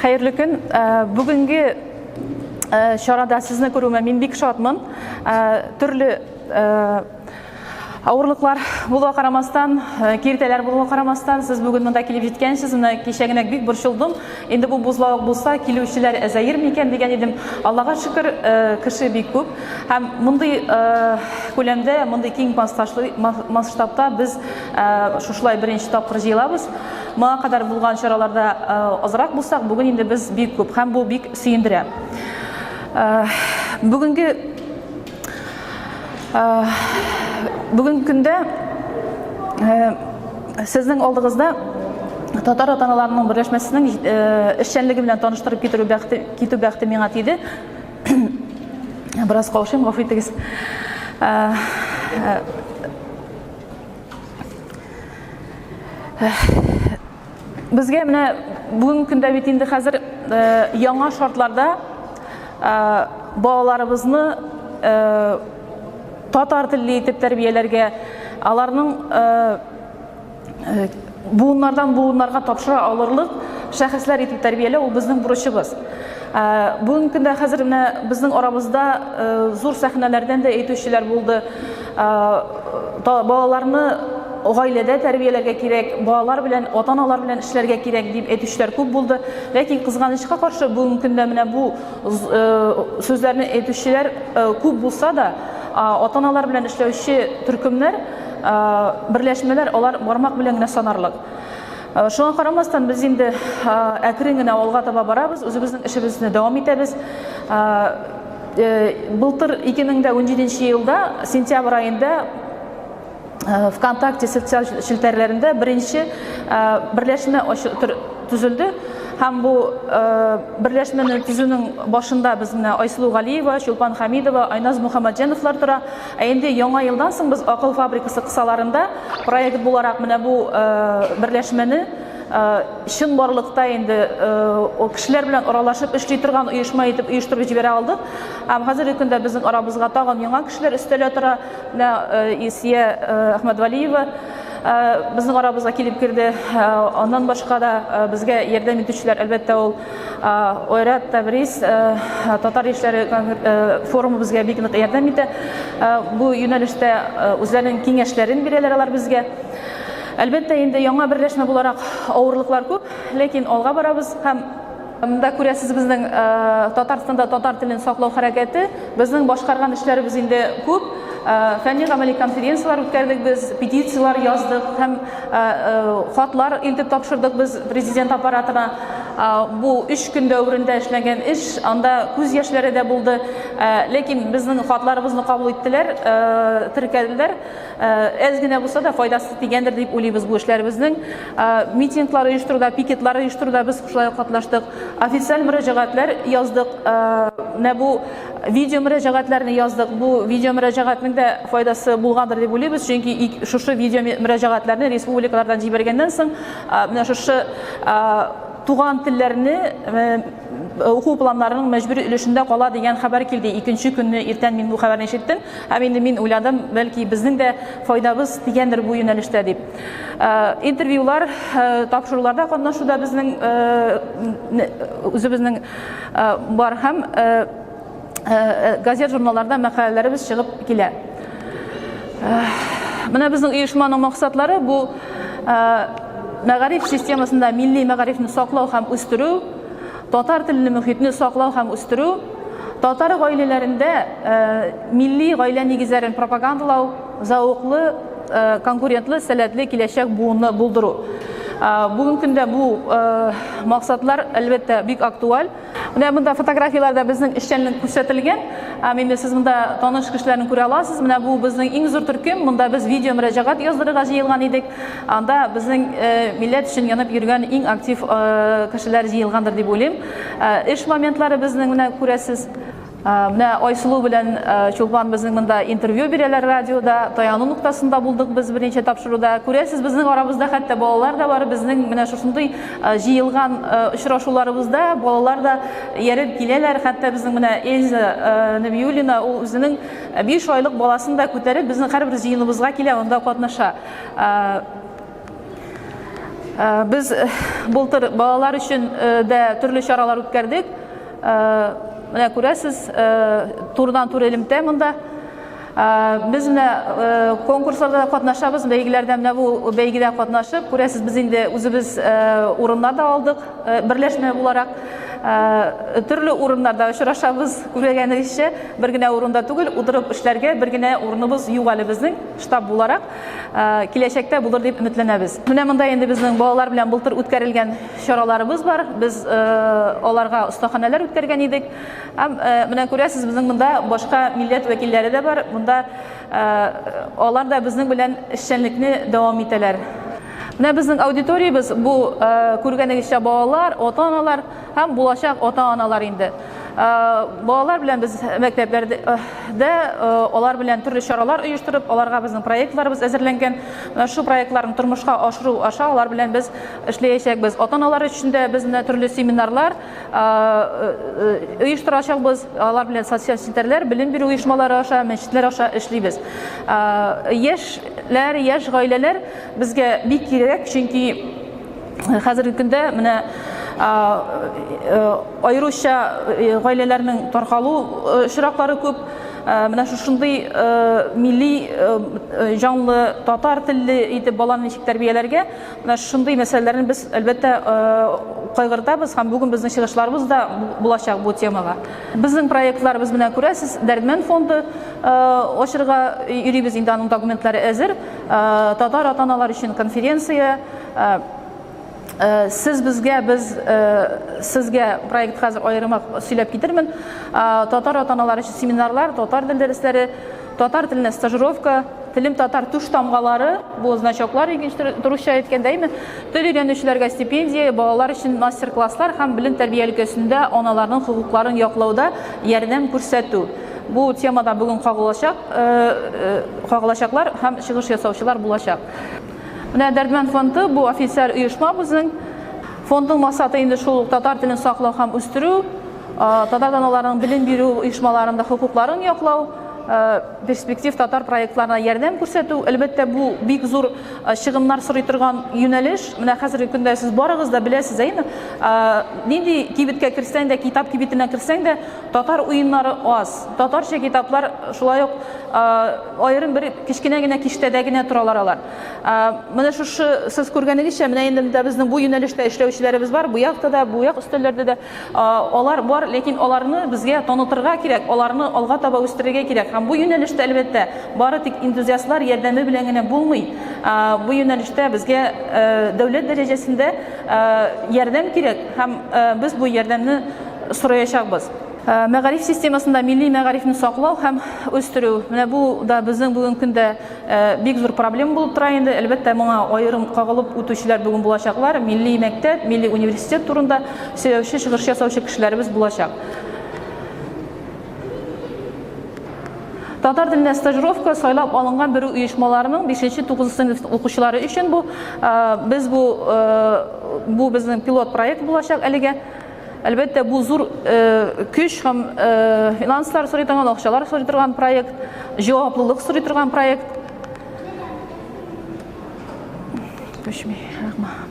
Xeyirli gün. Bugünkü şarada sizni görüme men bek şatmın. Türlü Ağırlıklar buluğa qaramastan, kirteler buluğa qaramastan, siz bugün mында kelip жеткенсиz, мына кешегенек бик борчылдым. Енді бұл бузлауық болса, келушілер әзәйір мекен деген едім. Аллаға шүкір, кіші бик көп. Һәм мындай көлемде, мындай кең масштабта біз шушылай бірінші тапқыр жиылабыз. Маңа қадар болған шараларда азырақ болсақ, бүгін енді біз бик көп. Һәм бұл бик сүйіндірі. Бүгінгі күнде сіздің алдыңызда татар ата-аналарының бірлесмесінің ішчәнлігі белән таныштырып кету бәхте миңа тиде. Біраз қаушайым, ғафу итегез. Бізге менә бүгінгі күнде бит инде хәзер яңа шартларда балаларыбызны татар тілі етіп тәрбиелерге, аларның буыннарға тапшыра алырлық шәхесләр етіп тәрбиелі, ол біздің бурычыбыз. Бүгінгі күнде хәзер біздің арабызда зур сәхнәләрдән дә әйтүчеләр булды. Балаларны гаиләдә тәрбиеләргә кирәк, балалар белән, ата-аналар белән эшләргә кирәк дип әйтүчеләр күп булды. Ләкин кызганычка каршы бүгенге көндә менә бу сүзләрне әйтүчеләр күп булса да, ата-аналар белән эшләүче төркемнәр, берләшмәләр, алар бармак белән генә санарлык. Шуңа карамастан без инде әкрен генә алга таба барабыз, үзебезнең эшебезне дәвам итәбез. Былтыр 2017 елда сентябрь айында ВКонтакте социаль шелтәрләрендә беренче берләшмә төзелде. Һәм бу берләшмәне төзүнең башында безне Айсылу Галиева, Чулпан Хамидова, Айназ Мухаммаджановлар тора. Инде яңа елдан соң без Акыл фабрикасы кысаларында проект буларак менә бу берләшмәне шын барлыкта инде кешеләр белән аралашып эшли торган оешма итеп оештырып җибәрә алдык. Һәм хәзерге көндә безнең арабызга тагын яңа кешеләр өстәлә тора. Исия Әхмәдвалиева безнең арабызга килеп кирде. Аннан башка да безгә ярдәм итүчеләр әлбәттә ул Ойрат Табриз татар эшләре форумы безгә бик нык ярдәм итә. Бу юнәлештә үзләренең киңәшләрен бирәләр алар безгә. Әлбәттә инде яңа берләшмә буларак авырлыклар күп, ләкин алга барабыз һәм монда күрәсез безнең Татарстанда татар телен саклау хәрәкәте, безнең башкарган эшләребез инде күп. Фәнни-гамәли конференциялар үткәрдек, біз петициялар яздык һәм хатлар илтеп тапшырдык біз президент аппаратына. Бу 3 көн дәврендә эшләгән эш, анда күз яшьләре дә булды. Ләкин безнең хатларыбызны кабул иттеләр, теркәделәр. Әз генә булса да файдасы тигәндер дип уйлыйбыз бу эшләребезнең. Митинглар оештыруда, пикетлар оештыруда без шулай катнаштык. Официаль мөрәҗәгатьләр яздык. Менә бу видео мөрәҗәгатьләрне яздык. Бу видео мөрәҗәгатьнең дә файдасы булгандыр дип уйлыйбыз, чөнки шушы видео мөрәҗәгатьләрне республикалардан җибәргәннән соң менә шушы туган телләрне уку планнарының мәҗбүри өлешендә кала дигән хәбәр килде. Икенче көнне иртән мин бу хәбәрне ишеттем. Һәм инде мин уйладым, бәлки безнең дә файдабыз тигәндер бу юнәлештә дип. Интервьюлар, тапшыруларда катнашуда безнең үзебезнең бар һәм газет журналларда мәкаләләребез чыгып килә. Менә безнең оешманың максатлары бу мәгариф системасында милли мәгарифне саклау һәм үстерү, татар телене мөхитне саклау һәм үстерү, татар гаиләләрендә милли гаилә нигезләрен пропагандалау, зауыклы, конкурентлы, сәләтле киләчәк буынны булдыру. Бүгенге көндә бу максатлар әлбәттә бик актуаль. Менә монда фотографияларда безнең эшчәнлек күрсәтелгән. Инде сез монда таныш кешеләрне күрә аласыз. Менә бу безнең иң зур төркем. Монда без видео мөрәҗәгать яздырырга җыелган идек. Анда безнең милләт өчен янып йөргән иң актив кешеләр җыелгандыр дип уйлыйм. Эш моментлары безнең менә күрәсез. Менә Айсылу белән Чулпан безнең монда интервью бирәләр радиода, таяну нуктасында булдык без беренче тапшыруда. Күрәсез, безнең арабызда хәтта балалар да бар. Безнең менә шушындый җыелган очрашуларыбызда балалар да ярып киләләр. Хәтта безнең менә Эльза Нәбиуллина ул үзенең 5 айлык баласын да күтәреп безнең һәрбер җыеныбызга килә, анда катнаша. Biz былтыр балалар өчен дә төрле чаралар үткәрдек. Менә күрәсез, турыдан-тур элемтә монда. Biz konkurslarda qatnaşabız, bәйгеләрдә менә бу бәйгедә катнашып, күрәсез, biz инде үзебез урыннар да алдык, берләшмә буларак. Төрле урыннарда очрашабыз, күргәнегезчә, бер генә урында түгел, утырып эшләргә бер генә урыныбыз юк әле безнең штаб буларак. Киләчәктә булыр дип өметләнәбез. Менә монда инде безнең балалар белән былтыр үткәрелгән чараларыбыз бар. Без аларга остаханәләр үткәргән идек. Менә күрәсез, безнең монда башка милләт вәкилләре дә бар. Монда алар да безнең белән эшчәнлекне дәвам итәләр. Менә безнең аудиториябыз бу күргәнегезчә балалар, ата-аналар һәм булачак ата-аналар инде. Балалар белән без мәктәпләрдә алар белән төрле чаралар оештырып, аларга безнең проектларыбыз әзерләнгән. Шу проектларны тормышка ашыру аша алар белән без эшләячәкбез. Ата-аналар өчен дә без төрле семинарлар оештырачакбыз. Алар белән социаль челтәрләр, белем бирү оешмалары аша, мәчетләр аша эшлибез. Яшьләр, яшь гаиләләр безгә бик кирәк, чөнки хәзерге көндә менә аеруча гаиләләрнең таркалу очраклары күп. Менә шушындый милли җанлы татар телле итеп баланы ничек тәрбияләргә, менә шундый мәсьәләләрне без әлбәттә кайгыртабыз һәм бүген безнең чыгышларыбыз да булачак бу темага. Безнең проектларыбыз менә күрәсез, Дәрдмән фонды ачырга йөрибез, инде аның документлары әзер. Татар ата-аналар өчен конференция. Siz bizga, biz sizga proyekt hozir ayırmak söylep gidermen. Tatar ata-analar için seminarlar, tatar dil derslari, tatar tiline stajirovka, tilim tatar tuş tamgaları, bu значоклар turuşa etkendeymi? Til öğrenicilerge stipendiya, balalar için master-klasslar hem bilim terbiyelikösünde analarının hukukların yoklauda yardım күрсәтү. Bu temada bugün kagılaşaklar hem çıkış yasavçılar bulacak. Менә Дәрдмән фонды бу официаль оешма безнең. Фондның максаты инде шул татар телен саклау һәм үстерү, татар аналарының белем бирү оешмаларында хукукларын яклау, перспектив татар проектларына ярдәм күрсәтү. Әлбәттә бу бик зур чыгымнар сорый торган юнәлеш. Менә хәзерге көндә сез барыгыз да беләсез әйме? Нинди кибеткә кирсәң дә, китап кибетенә кирсәң дә, татар уеннары аз. Татарча китаплар шулай ук айрым бер кичкенә генә киштәдә генә торалар алар. Менә шушы сез күргәнегезчә, менә инде безнең бу юнәлештә эшләүчеләребез бар, бу якта да, бу як өстәлләрдә дә алар бар, ләкин аларны безгә танытырга кирәк, аларны алга таба үстерергә кирәк. Һәм бу юнәлештә әлбәттә бары тик энтузиастлар ярдәме белән генә булмый. Бу юнәлештә безгә дәүләт дәрәҗәсендә ярдәм кирәк һәм без бу ярдәмне сораячакбыз. Мәгариф системасында милли мәгарифне саклау һәм үстерү. Менә бу да безнең бүген көндә бик зур проблема булып тора инде. Әлбәттә моңа аерым кагылып үтүчеләр бүген булачаклар. Милли мәктәп, милли университет турында сөйләүче, чыгыш ясаучы кешеләребез булачак. Татар теленә стажировка сайлап алынган бер оешмаларының 5-9 сыйныф укучылары өчен без бу безнең пилот проект булачак әлегә. Әлбәттә бу зур көч һәм финанслар сорый торган, акчалар сорый торган проект, җаваплылык сорый торган проект.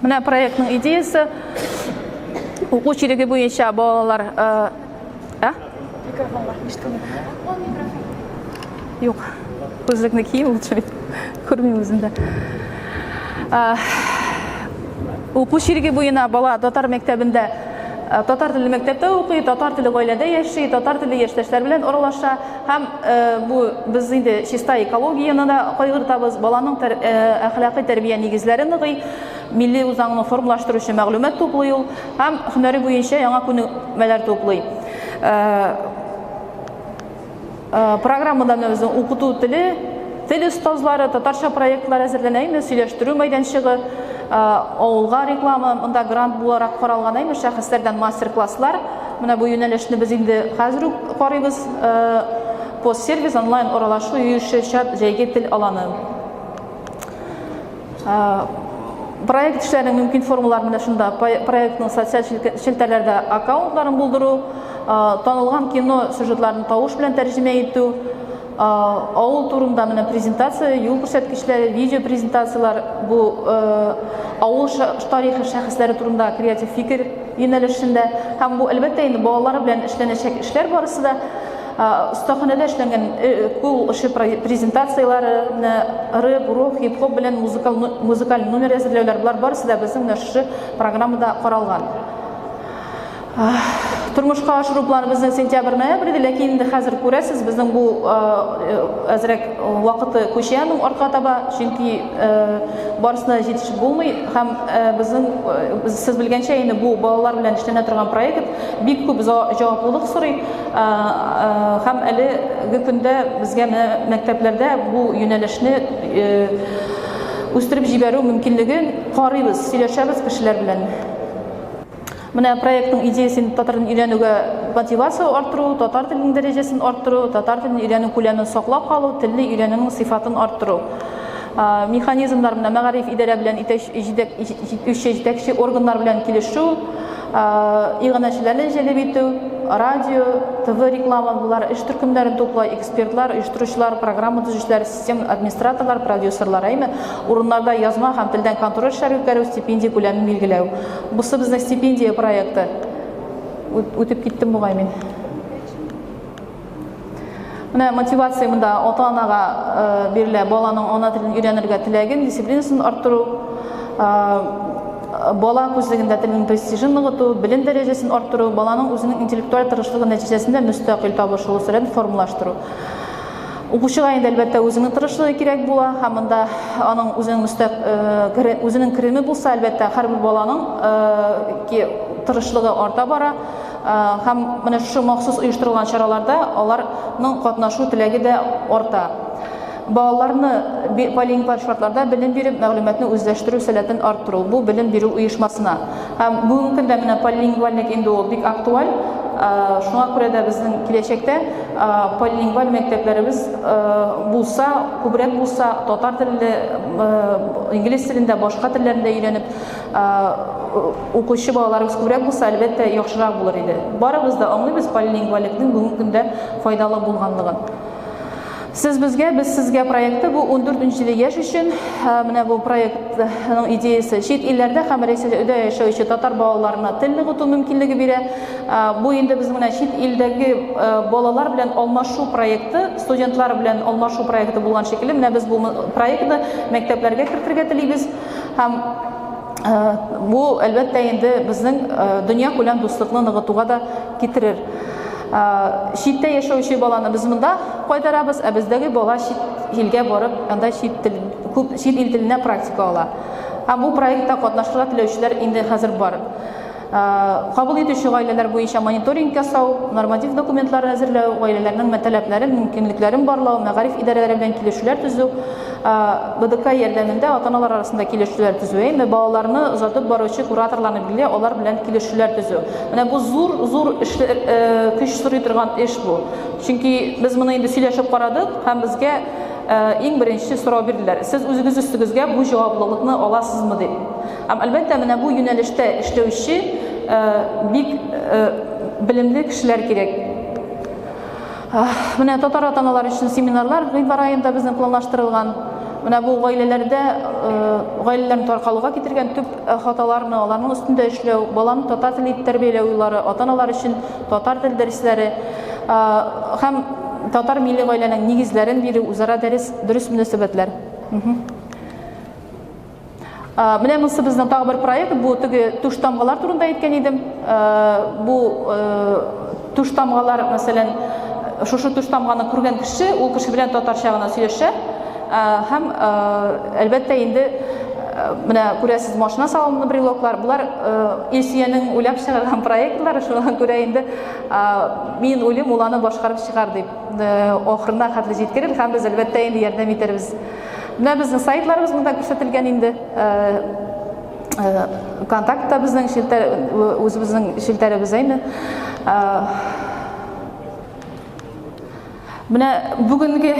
Менә проектның идеясы уку чиреге буенча балалар Юк, күзлекне кием лучше, күрмим үзендә. Уку чиреге буена бала татар мәктәбендә, татар теле мәктәптә укый, татар теле гаиләдә яши, татар теле яшьтәшләр белән аралаша һәм бу без инде чиста экологияны да кайгыртабыз, баланың әхлакый тәрбия нигезләрен ныгый, милли үзаңны формалаштыручы мәгълүмат туплый ул һәм һөнәри буенча яңа күнекмәләр туплый. Программада безнең укыту теле, тел остазлары, татарча проектлар әзерләнәме, сөйләштерү мәйданчыгы, авылга реклама, монда грант буларак каралган әйме, шәхесләрдән мастер-класслар. Менә бу юнәлешне без инде хәзер үк карыйбыз. Пост-сервис, онлайн аралашу, йөрүче чат, җәйге тел аланы. Проект эшләренең мөмкин формалары менә шунда. Проектның социаль челтәрләрдә аккаунтларын булдыру, танылган кино сюжетларын тавыш белән тәрҗемә итү, Авыл турында менә презентация, юл күрсәткечләре, видео презентациялар, бу авыл тарихи шәхесләре турында креатив фикер юнәлешендә һәм бу әлбәттә инде балалар белән эшләнәчәк эшләр барысы да остаханәдә эшләнгән кул эше презентацияларны, рэп, рок, хип-хоп белән музыкаль номер әзерләүләр, булар барысы да безнең шушы программада каралган. Тормышка ашыру планы безнең сентябрь-ноябрь иде, ләкин инде хәзер күрәсез, безнең бу әзрәк вакыты күчәнең артка таба, чөнки барысына җитешеп булмый һәм безнең сез белгәнчә инде бу балалар белән эшләнә торган проект бик күп җаваплылык сорый һәм әлеге көндә безгә мәктәпләрдә бу юнәлешне үстереп җибәрү мөмкинлеген карыйбыз, сөйләшәбез кешеләр белән. Менә проектның идеясын татар телен өйрәнүгә мотивация арттыру, татар теленең дәрәҗәсен арттыру, татар телен өйрәнү күләмен саклап калу, телне өйрәнүнең сыйфатын арттыру. Механизмнар менә мәгариф идарә белән җитәкче органнар белән килешү, иганәчеләрне җәлеп итү, радио, ТВ реклама, булар эш төркемнәрен туплай, экспертлар, оештыручылар, программа төзүчеләр, систем администраторлар, продюсерлар, әйме урыннарда язма һәм телдән контроль эшләре үткәрү, стипендия күләмен билгеләү. Бусы безнең стипендия проекты. Үтеп киттем бугай мин. Менә мотивация монда ата-анага бирелә, баланың ана телен өйрәнергә теләген, дисциплинасын арттыру, бала күзлегендә теленең престижын ныгыту, белем дәрәҗәсен арттыру, баланың үзенең интеллектуаль тырышлыгы нәтиҗәсендә мөстәкыйль табыш өлешен формалаштыру. Укучыга инде әлбәттә үзенең тырышлыгы кирәк була, һәм монда аның үзенең кереме булса, әлбәттә һәрбер баланың тырышлыгы арта бара. Һәм менә шушы махсус оештырылган чараларда аларның катнашу теләге дә арта. Балаларны полингваль шартларда белем биреп, мәгълүматны үзләштерү сәләтен арттыру, бу белем бирү оешмасына. Һәм бүгенге көндә менә полингвальлек инде ул бик актуаль. Шуңа күрә дә безнең киләчәктә полингваль мәктәпләребез булса, күбрәк булса, татар телендә, инглиз телендә, башка телләрендә өйрәнеп укучы балаларыбыз күбрәк булса, әлбәттә яхшырак булыр иде. Барыбыз да аңлыйбыз полингвальлекнең бүгенге көндә файдалы булганлыгын. Сез безгә, без сезгә проекты бу 14нче яшь өчен, менә бу проектның идеясы чит илләрдә һәм Рәсәйдә яшәүче татар балаларына тел ныгыту мөмкинлеге бирә. Бу инде без менә чит илдәге балалар белән алмашу проекты, студентлар белән алмашу проекты булган шикелле, менә без бу проектны мәктәпләргә кертергә телибез. Һәм бу әлбәттә инде безнең дөнья күләм дуслыкны ныгытуга да китерер. Читтә яшәүче баланы без монда кайтарабыз, ә бездәге бала чит илгә барып, анда чит ил теленә практика ала. Һәм бу проектта катнашырга теләүчеләр инде хәзер бар. Кабул итүче гаиләләр буенча мониторинг ясау, норматив документлар әзерләү, гаиләләрнең тәләпләрен, мөмкинлекләрен барлау, мәгариф идарәләре белән килешүләр төзү, БДК ярдәмендә ата-аналар арасында килешүләр төзү, әйме балаларны озатып баручы кураторларны билгеләү, алар белән килешүләр төзү. Менә бу зур көч сорый торган эш бу. Чөнки без моны инде сөйләшеп карадык һәм безгә иң беренче сорау бирделәр. Сез үзегез үстегезгә бу җаваплылыкны аласызмы дип. Һәм әлбәттә менә бу юнәлештә эшләүче бик белемле кешеләр кирәк. Менә татар ата-аналар өчен семинарлар гыйнвар аенда безнең планлаштырылган. Менә бу гаиләләрне таркалуга китергән төп хаталарны, аларның өстендә эшләү, баланы татар телен тәрбияләү юллары, ата-аналар өчен татар тел дәресләре һәм татар милли гаиләнең нигезләрен бирү, үзара дөрес мөнәсәбәтләр. Менә монысы безнең тагы бер проект, бу теге туш тамгалар турында әйткән идем. Бу туш тамгалар, мәсәлән, шушы туш тамганы күргән кеше, ул кеше белән татарча гына сөйләшә. Һәм әлбәттә инде менә күрәсез машина салымлы брелоклар, булар Илсөянең уйлап чыгарган проектлары, шуңа күрә инде мин уйлыйм, ул аны башкарып чыгар дип ахырына хәтле җиткерер һәм без әлбәттә инде ярдәм итәрбез. Менә безнең сайтларыбыз монда күрсәтелгән инде. Контактта безнең үзебезнең шелтәребез әйме. Менә бүгенге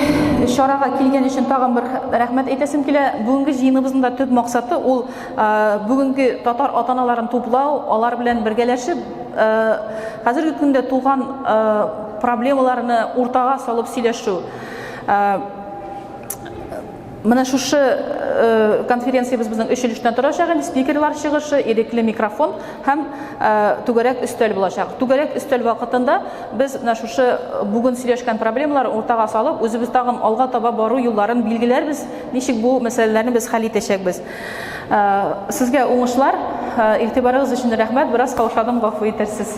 чарага килгән өчен тагын бер рәхмәт әйтәсем килә. Бүгенге җыеныбызның да төп максаты ул бүгенге татар ата-аналарын туплау, алар белән бергәләшеп, хәзерге көндә туган проблемаларны уртага салып сөйләшү. Менә шушы конференциябыз безнең 3 өлештән торачак, спикерлар чыгышы, ирекле микрофон һәм түгәрәк өстәл булачак. Түгәрәк өстәл вакытында без менә шушы бүген сөйләшкән проблемалар уртага салып, үзебез тагын алга таба бару юлларын билгеләрбез, ничек бу мәсьәләләрне без хәл итәчәкбез. Сезгә уңышлар, игътибарыгыз өчен рәхмәт, бераз каушадым, гафу итәрсез.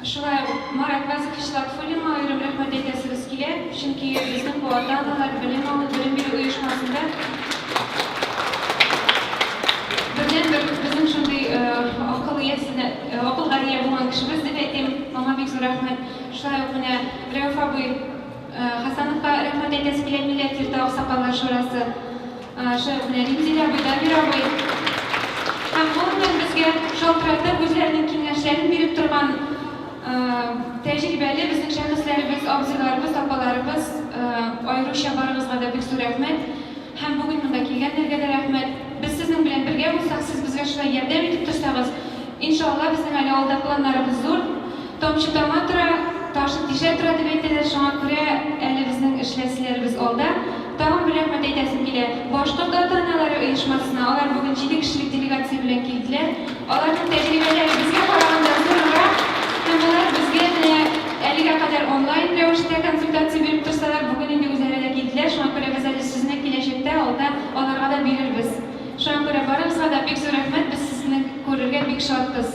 Шулай Марат Вазыковичлар Фулима аерым рәхмәт әйтәсебез килә, чөнки безнең бу ата-аналар белем бирү оешмасында бердән-бер безнең шундый акылга ия булган кешебез дип әйтим, аңа бик зур рәхмәт. Шулай ук менә Рәүф абый Хасановка рәхмәт әйтәсе килә, Милләт йорты аксакаллар шурасы, менә Римзилә абый, Дамир абый һәм булган безгә шалтыратып үзләренең киңәшләрен биреп торган тәҗрибәле безнең шәхесләребез, абзыйларыбыз, апаларыбыз, аеруча барыгызга да бик зур рәхмәт. Һәм бүген монда килгәннәргә дә рәхмәт. Без сезнең белән бергә булсак, сез безгә шулай ярдәм итеп торсагыз, иншалла безнең әле алда планнарыбыз зур. Тамчы тама тора, ташын тишә тора дип әйтәләр, шуңа күрә әле безнең эшләселәребез алда. Тагын бер рәхмәт әйтәсем килә. Башкорт ата-аналары оешмасына, алар бүген 7 кешелек делегация белән килделәр. Аларның тәҗрибәләре безгә караганда зуррак. Һәм алар безгә әлегә кадәр онлайн рәвештә консультация биреп торсалар, бүген инде үзләре дә килделәр. Шуңа күрә без әле сезне киләчәктә алда аларга да бирербез. Шуңа күрә барыгызга да бик зур рәхмәт. Без сезне күрергә бик шатбыз.